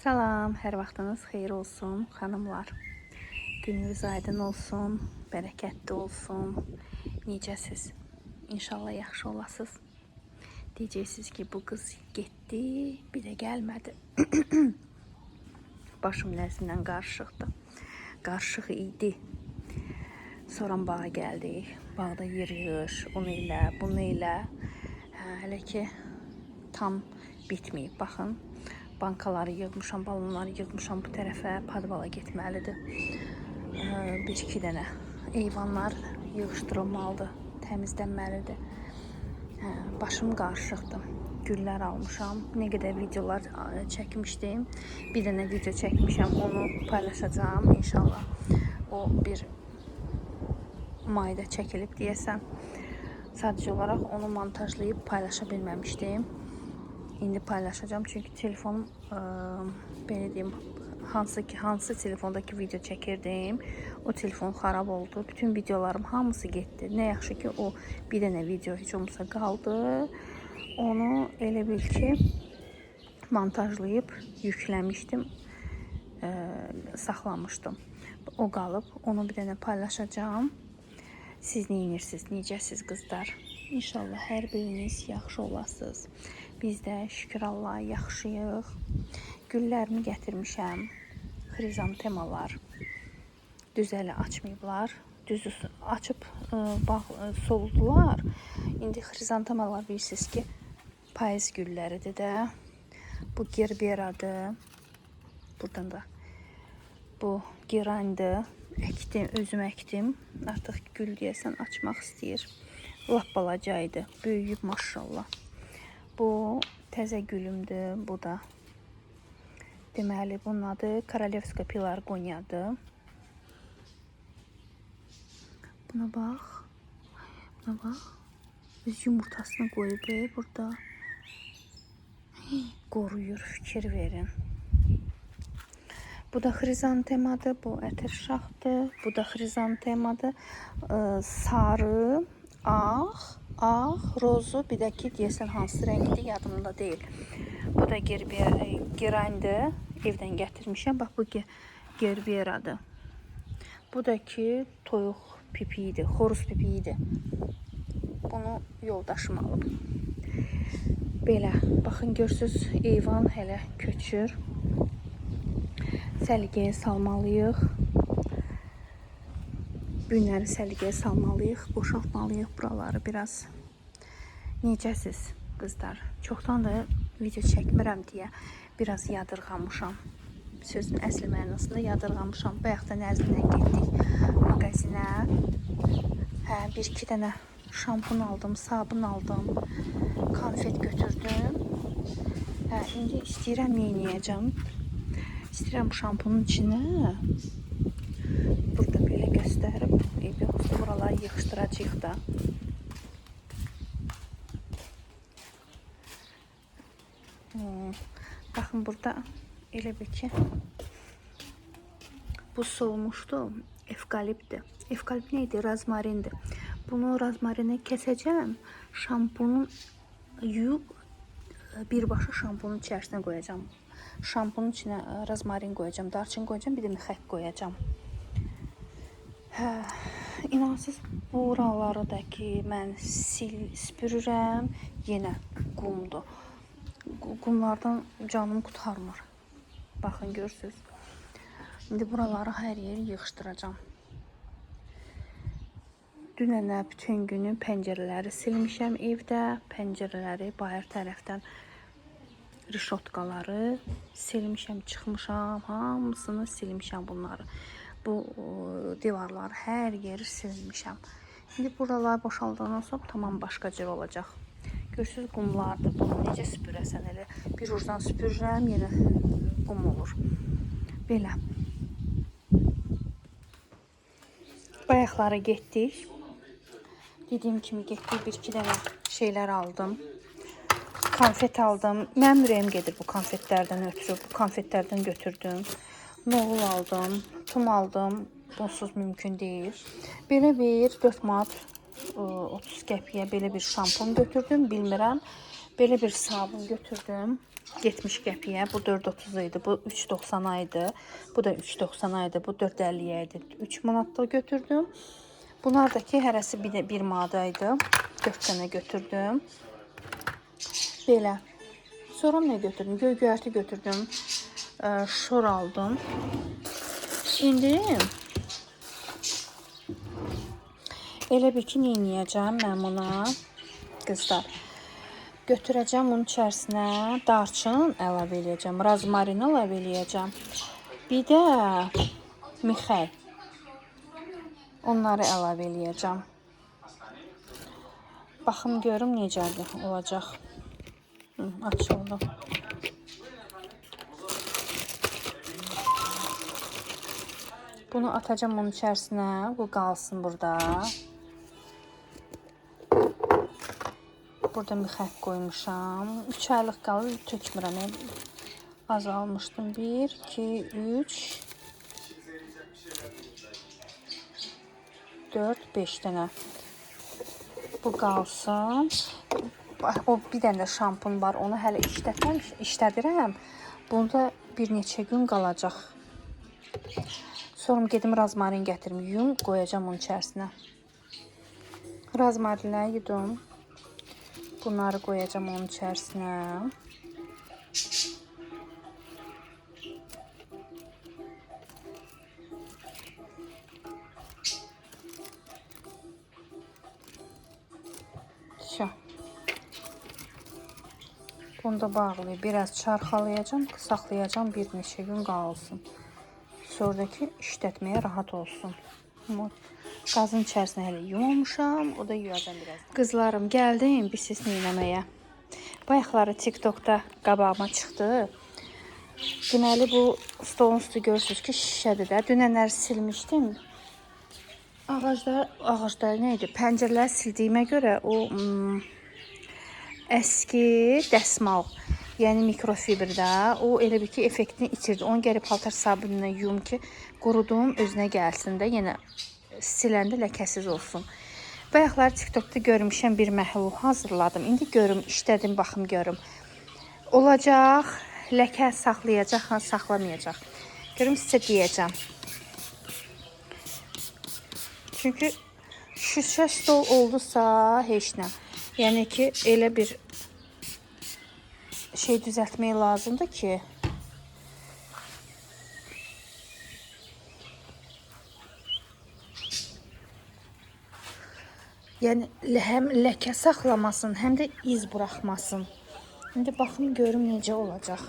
Salam, hər vaxtınız xeyir olsun, xanımlar. Gününüz aydın olsun, bərəkətli olsun. Necəsiz? İnşallah yaxşı olasınız. Deyəcəksiniz ki, bu qız getdi, bir də gəlmədi. Başım nəzimdən qarışıqdır. Qarışıq idi. Sonra bağa gəldik. Bağda yığış, onu ilə, bunu ilə. Hələ ki, tam bitməyib. Baxın, bankaları yığmışam, balonları yığmışam bu tərəfə, padvala getməlidir. Bir-iki dənə eyvanlar yığışdırılmalıdır, təmizlənməlidir. Başım qarışıqdır. Güllər almışam. Nə qədər videolar çəkmişdim. Bir dənə video çəkmişəm, onu paylaşacağım inşallah. O bir mayda çəkilib deyəsən. Sadəcə olaraq onu montajlayıb paylaşa bilməmişdim. İndi paylaşacağım çünki telefonum belə deyim, hansı telefondakı video çəkirdim, o telefon xarab oldu. Bütün videolarım hamısı getdi. Nə yaxşı ki, o bir dənə video heç olmasa qaldı. Onu elə bil ki, montajlayıb yükləmişdim, saxlamışdım. O qalıb, onu bir dənə paylaşacağım. Siz neyinirsiniz, necəsiz qızlar? İnşallah hər biriniz yaxşı olasınız. Biz də şükür Allah yaxşıyıq. Güllərimi gətirmişəm. Xrizantemalar. Düz ələ açmayıblar. Düz açıb soldular. İndi xrizantemalar bilirsiniz ki, payız gülləridir də. Bu gerberadır. Buradan da bu gerandır. Əkdim, özüm əkdim. Artıq gül deyəsən açmaq istəyir. Lap balacaydı. Böyüyüb maşallah. Bu təzə gülümdür. Bu da deməli bunun adı Korolevska Pelargoniyadır. Buna bax. Buna bax. Öz yumurtasını qoyub burada. Qoruyur, fikir verin. Bu da xrizantemadır. Bu ətir şaxdır. Bu da xrizantemadır. Sarı, ağ, rozu, bir də ki, deyəsən hansı rəngdir, yadımda deyil. Bu da gerandır. Evdən gətirmişəm. Bax, bu gerberadır. Bu da ki, toyuq pipiyidir, xoruz pipiyidir. Bunu yoldaşım alıb. Belə, baxın, görsünüz, eyvan hələ köçür. Səliqəyə salmalıyıq. Günləri səliqəyə salmalıyıq, boşaltmalıyıq buraları biraz. Necəsiz qızlar? Çoxdan da video çəkmirəm deyə biraz yadırğamışam. Sözün əsli mənasında yadırğamışam. Bayaq da Nəzminlə getdik mağazinə. Bir-iki dənə şampun aldım, sabun aldım, konfet götürdüm. İndi istəyirəm neyniyəcəm. İstəyirəm şampunun içinə burada belə göstərib buraları yığışdıracağıq da. Baxın, burada elə bir ki, bu solmuşdu, evkalipdir. Evkalip neydi? Razmarindir. Bunu razmarini kəsəcəm, şampunun yuyub birbaşa şampunun içərisinə qoyacağım. Şampunun içinə razmarin qoyacağım, darçın qoyacağım, bir də mixək qoyacağım. İnansız, buraları da ki, mən süpürürəm, yenə qumdur. Qumlardan canım qurtarmır. Baxın, görürsünüz. İndi buraları hər yeri yığışdıracağım. Dünənə bütün günü pəncərələri silmişəm evdə. Pəncərələri bayır tərəfdən rişotkaları silmişəm, çıxmışam. Hamısını silmişəm bunları. Bu divarları hər yeri silmişəm. İndi buralar boşaldıqdan sonra tamam başqa cür olacaq. Görürsünüz, qumlardır. Bunu necə süpürəsən elə. Bir ucdan süpürürəm, yenə qum olur. Belə. Bayaqları getdik. Dediyim kimi getdik, bir-iki dənə şeylər aldım. Konfet aldım. Mənim ürəyim gedir bu konfetlərdən ötürü. Bu konfetlərdən götürdüm. Noğul aldım, tum aldım. Bunsuz mümkün deyil. Belə bir 4 manat 30 qəpiyə belə bir şampun götürdüm, bilmirəm. Belə bir sabun götürdüm. 70 qəpiyə. Bu 4.30 idi. Bu 3.90 idi. Bu da 3.90 idi. Bu 4.50 idi. 3 manatda götürdüm. Bunlar da ki hərəsi bir manata idi. 4 dənə götürdüm. Belə. Sonra nə götürdüm? Göy-göyərti götürdüm. Şor aldım. İndi elə bir ki, neyəcəm mən buna? Qızlar. Götürəcəm bunun içərisinə darçın əlavə edəcəm, rozmarin əlavə edəcəm. Bir də mixək. Onları əlavə edəcəm. Baxım görüm necə olacaq. Açıldı. Bunu atacağım onun içərisinə. Bu qalsın burada. Burada mixək qoymuşam. 3 aylıq qalır, tökmürəm. Azalmışdım. 1, 2, 3, 4, 5 dənə. Bu qalsın. O bir dənə də şampun var. Onu hələ işlədirəm. Bunda bir neçə gün qalacaq. Sonra gedim rozmarin gətirim. Yum, qoyacağım onun içərisinə. Rozmarinlə yudum. Bunları qoyacağım onun içərisinə. Bunu da bağlayıb biraz çarxalayacağım, saxlayacağım bir neçə gün qalsın. Sonraki işlətməyə rahat olsun. Qazın içərisinə hələ yumulmuşam, o da yuyacağım biraz. Qızlarım, gəldim siz neyləməyə. Bayaqları TikTokda qabağıma çıxdı. Deməli bu stolun üstü görürsünüz ki şişədir də. Dünənləri silmişdim. Ağaclar nə idi? Pəncərələri sildiyimə görə o əski dəsmal, yəni mikrofiberdə o elə bir ki effektini itirdi. Onu gəlib paltar sabununa yuyum ki qurudum, özünə gəlsin də yenə siləndə ləkəsiz olsun. Bayaqlar TikTokda görmüşəm bir məhlul hazırladım. İndi görüm, işlədim, baxım görüm. Olacaq, ləkə saxlayacaq, saxlamayacaq. Görüm sizə deyəcəm. Çünki şüşə stol oldusa heç nə. Yəni ki elə bir şey düzəltmək lazımdır ki yəni həm ləkə saxlamasın, həm də iz buraxmasın. İndi baxım görüm necə olacaq.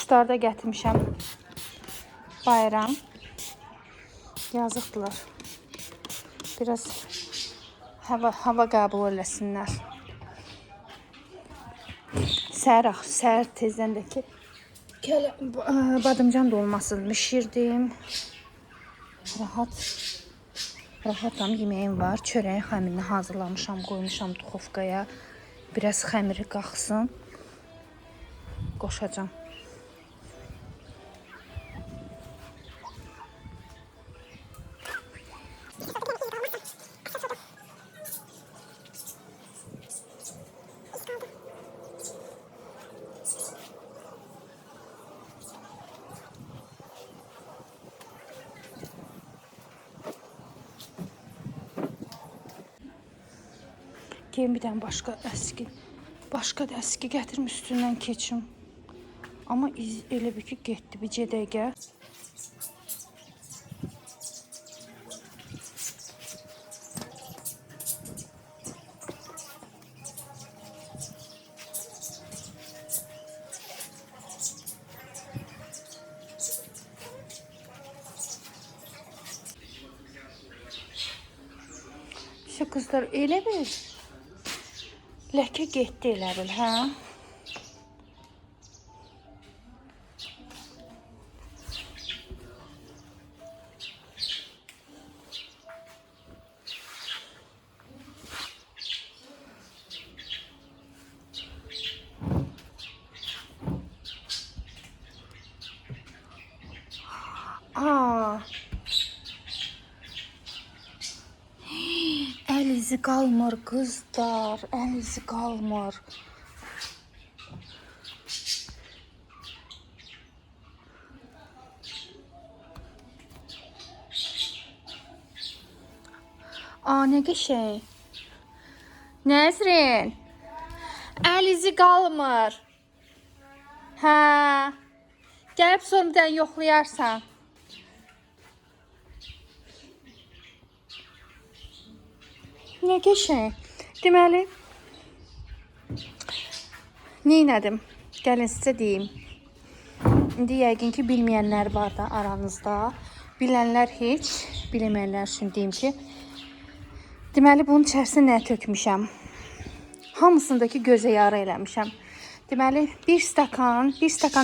Quşları da gətirmişəm. Bayram. Yazıqdılar. Biraz hava qəbul eləsinlər. Səhər tezdəndəki badımcan dolmasını bişirdim. Rahatam, yeməyim var. Çörəyin xəmirini hazırlamışam, qoymuşam duxovkaya. Biraz xəmiri qalxsın. Qoşacağam. Bir dənə başqa da əski gətirim üstündən keçim. Amma elə bir ki getdi bir dəqiqə. Şu qızlar elə bir ləkə getdi elə bil, hə? Aa. Əl izi qalmır qızlar, əl izi qalmır. Aa, nə qəşəng. Nəzrin, əl izi qalmır. Hə, gəlib sonradan yoxlayarsan. Nə qəşəng. Deməli, neynədim? Gəlin sizə deyim. İndi yəqin ki, bilməyənlər var da aranızda. Bilənlər heç, bilməyənlər üçün deyim ki, deməli, bunun içərisinə nə tökmüşəm? Hamısındakı gözə yara eləmişəm. Deməli, bir stakan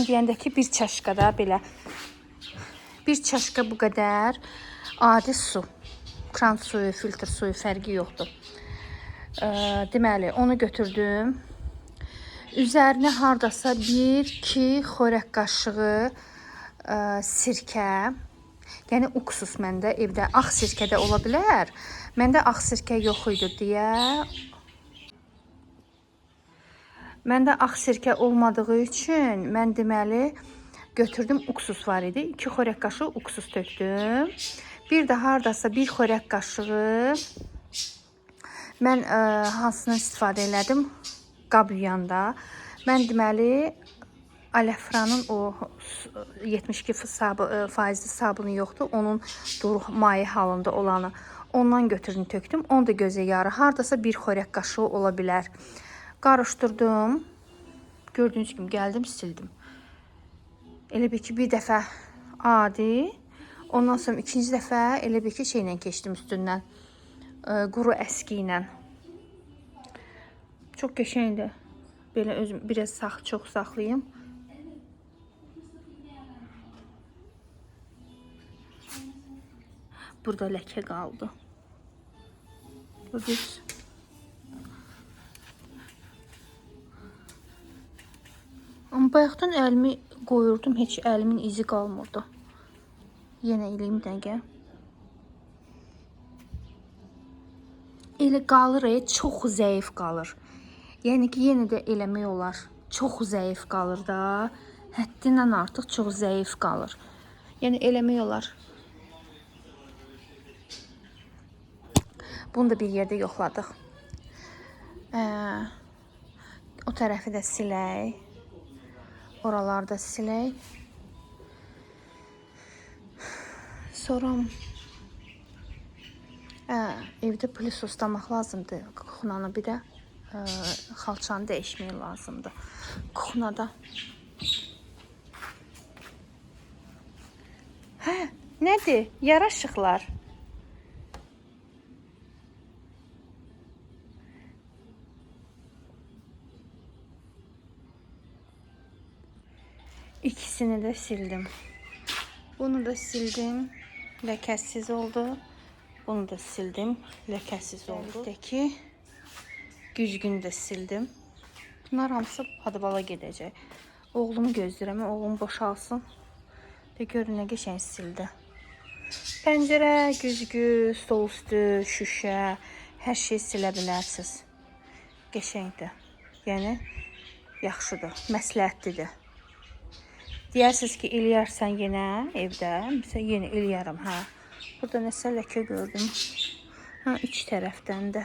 deyəndə ki, bir çaşkada belə. Bir çaşka bu qədər adi su. Kran suyu, filtr suyu fərqi yoxdur. Deməli, onu götürdüm. Üzərinə hardasa 1-2 xörək qaşığı sirkə. Yəni, uksus məndə evdə ağ sirkə də ola bilər. Məndə ağ sirkə yox idi deyə. Məndə ağ sirkə olmadığı üçün mən deməli götürdüm, uksus var idi. 2 xörək qaşığı uksus tökdüm. Bir də hardasa 1 xörək qaşığı mən hansından istifadə elədim? Qab yuyanda. Mən deməli Alefranın o 72% sabunu yoxdur. Onun duruq maye halında olanı. Ondan götürdüm, tökdüm. Onu da gözə yarı. Hardasa 1 xörək qaşığı ola bilər. Qarışdırdım. Gördüyünüz kimi gəldim, sildim. Elə bir ki, bir dəfə adi. Ondan sonra ikinci dəfə elə bir ki, şeylə keçdim üstündən. Quru əski ilə. Çox qəşəngdir. Belə özüm biraz çox saxlayayım. Burada ləkə qaldı. Gördünüz. Amma bayaqdan əlimi qoyurdum, heç əlimin izi qalmırdı. Yenə eləyim dəqiqə. Elə qalır, çox zəif qalır. Yəni ki, yenə də eləmək olar. Çox zəif qalır da. Həddindən artıq çox zəif qalır. Yəni eləmək olar. Bunu da bir yerdə yoxladıq. O tərəfi də silək. Oralarda silək. Sonra evdə plisosdamaq lazımdır. Kuxnanı bir də xalçanı dəyişmək lazımdır. Kuxnada. Hə, nədir? Yaraşıqlar. İkisini də sildim. Bunu da sildim. Ləkəsiz oldu. Bunu da sildim. Ləkəsiz oldu. Dəki güzgünü də sildim. Bunlar hamısı padvala gedəcək. Oğlumu gözləyirəm. Oğlum boşalsın. De görün nə qəşəng sildi. Pəncərə, güzgü, stol üstü, şüşə, hər şey silə bilərsiniz. Qəşəngdir. Yəni yaxşıdır. Məsləhətlidir. Deyərsiniz ki, eləyərsən yenə evdə. Məsələn, yenə eləyərəm, hə. Burada nəsə ləkə gördüm. Hə, iç tərəfdən də.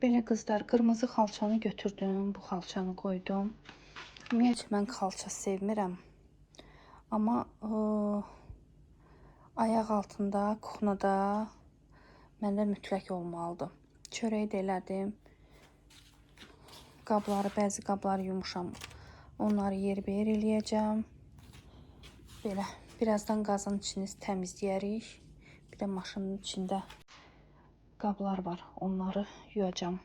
Belə qızlar, qırmızı xalçanı götürdüm. Bu xalçanı qoydum. Ümumiyyətlə mən xalça sevmirəm. Amma ayaq altında, kuxnada məndə mütləq olmalıdır. Çörəyi də elədim. Qabları, bəzi qabları yumuşam. Onları yerbəyer eləyəcəm. Belə birazdan qazın içini təmizləyərik. Bir də maşının içində qablar var. Onları yuyacağım.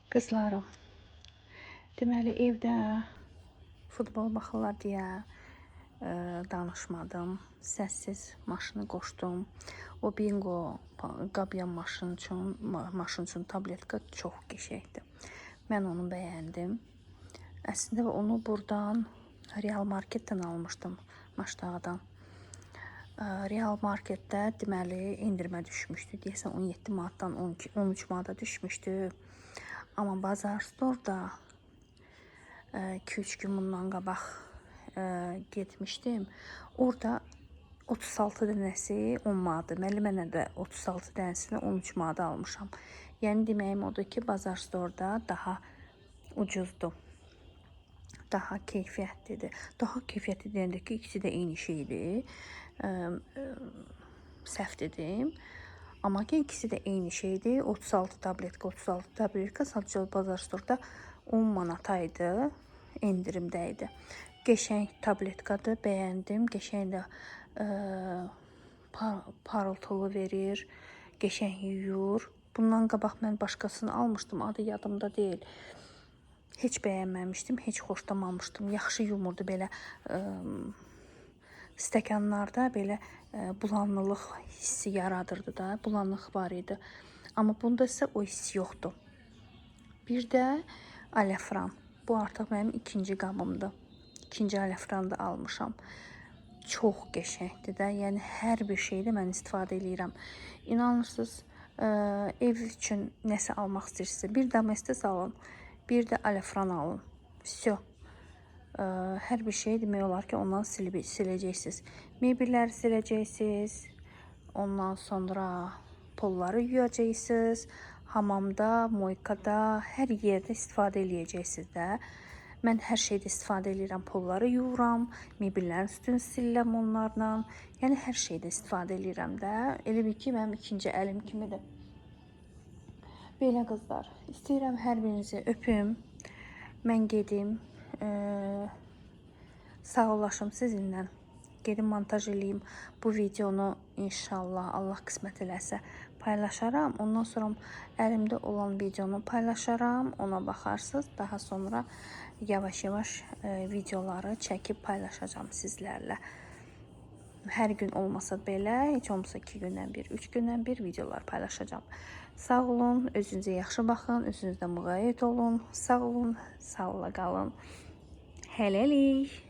Qızlarım, deməli evdə futbol baxırlar deyə danışmadım. Səssiz maşını qoşdum. O bingo qabyan maşın üçün tabletka çox qəşəngdir. Mən onu bəyəndim. Əslində onu buradan Real Marketdən almışdım, Maşdağdan. Real Marketdə deməli endirmə düşmüşdü. Deyəsən 17 manatdan 13 manata düşmüşdü. Amma Bazar Store'da 2-3 gün bundan qabaq getmişdim. Orada 36 dənəsi 10 manatdır. Mənə də 36 dənəsini 13 manata almışam. Yəni deməyim odur ki, Bazar Store'da daha ucuzdur. Daha keyfiyyətlidir. Daha keyfiyyətli deyəndə ki, ikisi də eyni şeydir. Səhv dedim. Amma ki, ikisi də eyni şeydir. 36 tabletka sadəcə Bazar Store'da 10 manataydı. Endirimdə idi. Qəşəng tabletkadır, bəyəndim. Qəşəng də parıltılı verir, qəşəng yuyur. Bundan qabaq mən başqasını almışdım, adı yadımda deyil. Heç bəyənməmişdim, heç xoşlamamışdım. Yaxşı yumurdu belə stəkanlarda belə bulanlılıq hissi yaradırdı da, bulanlıq var idi. Amma bunda isə o hiss yoxdur. Bir də alefran. Bu artıq mənim ikinci qabımdır. İkinci alefranı da almışam. Çox qəşəngdir də. Yəni hər bir şeydə mən istifadə edirəm. İnanırsınız, ev üçün nəsə almaq istəyirsinizsə, bir domestos alın, bir də alefran alın. Всё. Hər bir şey demək olar ki, ondan siləcəksiniz. Mebelləri siləcəksiniz. Ondan sonra polları yuyacaqsınız. Hamamda, moykada, hər yerdə istifadə eləyəcəksiniz də. Mən hər şeydə istifadə edirəm. Polları yuyuram, mebellərin üstünü silirəm onlarla. Yəni hər şeydə istifadə edirəm də. Elə bil ki, mənim ikinci əlim kimidir. Belə qızlar, istəyirəm hər birinizi öpüm. Mən gedim, sağollaşım sizinlə. Gedim montaj eləyim bu videonu, inşallah Allah qismət eləsə paylaşaram. Ondan sonra əlimdə olan videonu paylaşaram, ona baxarsınız. Daha sonra yavaş-yavaş videoları çəkib paylaşacağım sizlərlə. Hər gün olmasa belə, heç olmasa 2 gündən bir, 3 gündən bir videolar paylaşacağım. Sağ olun, özünüzə yaxşı baxın, özünüzdə müğayət olun. Sağ olun, sağlıqla qalın. Hələlik.